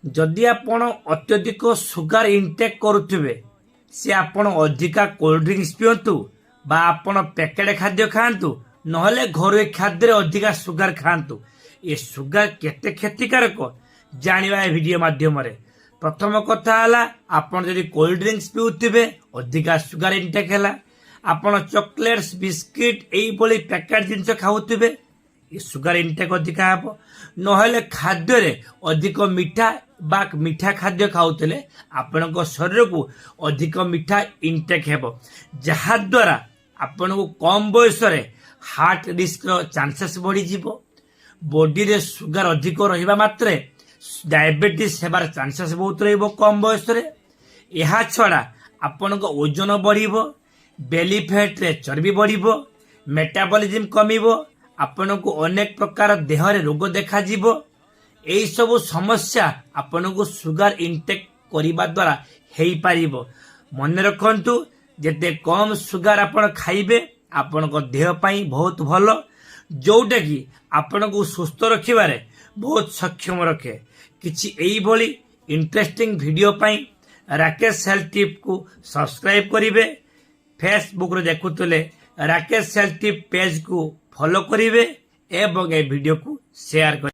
जदि आपण अत्यधिक सुगार इनटेक करुथिबे से आपण अधिका कोल्ड ड्रिंक्स पियंतु बा आपण पैकेट खाद्य खाआंतु नहले घरोई खाद्य अधिका सुगार खाआंतु। ये सुगार केते क्षतिकारक जानिबा ए वीडियो माध्यम रे। प्रथम कथा हला आपण जदि कोल्ड ड्रिंक्स पिउथिबे अधिका सुगार इनटेक हैला, आपण चॉकलेट्स बिस्किट एई बोली पैकेट जिंस खाउथिबे ये सुगार इनटेक अधिका हबो। नहले खाद्य रे अधिक मीठा बा मीठा खाद्य खाउतले आपन शरीर को अधिक मीठा इनटेक हेबो, जहा द्वारा आपन को कम बयस रे हार्ट रिस्क रो चांसेस बढ़ी जीवो। बॉडी रे सुगार अधिक रहिबा मात्रे डायबिटीज हेबार चांसेस बहुत रहिबो कम बयस रे। एहा छड़ा आपन को ओजन बढ़िबो, बेली फैट रे चर्बी बढ़िबो, मेटाबॉलिज्म कमिबो, आपन को अनेक प्रकार देह रे रोग देखा जीवो। एई सब समस्या आपन को सुगार इनटेक करिबा द्वारा हेई पारिबो। मन रखंतु जेते कम सुगार आपन खाइबे आपन को देह पई बहुत भलो, जोटा कि आपन को सुस्थ रखिबारे बहुत सक्षम रखे। किछि एई भली इंटरेस्टिंग वीडियो पई राकेश हेल्थ टिप को सब्सक्राइब करिवे। फेसबुक रे देखुतले राकेश हेल्थ टिप पेज को फॉलो करिवे एवं ए वीडियो को शेयर करिवे।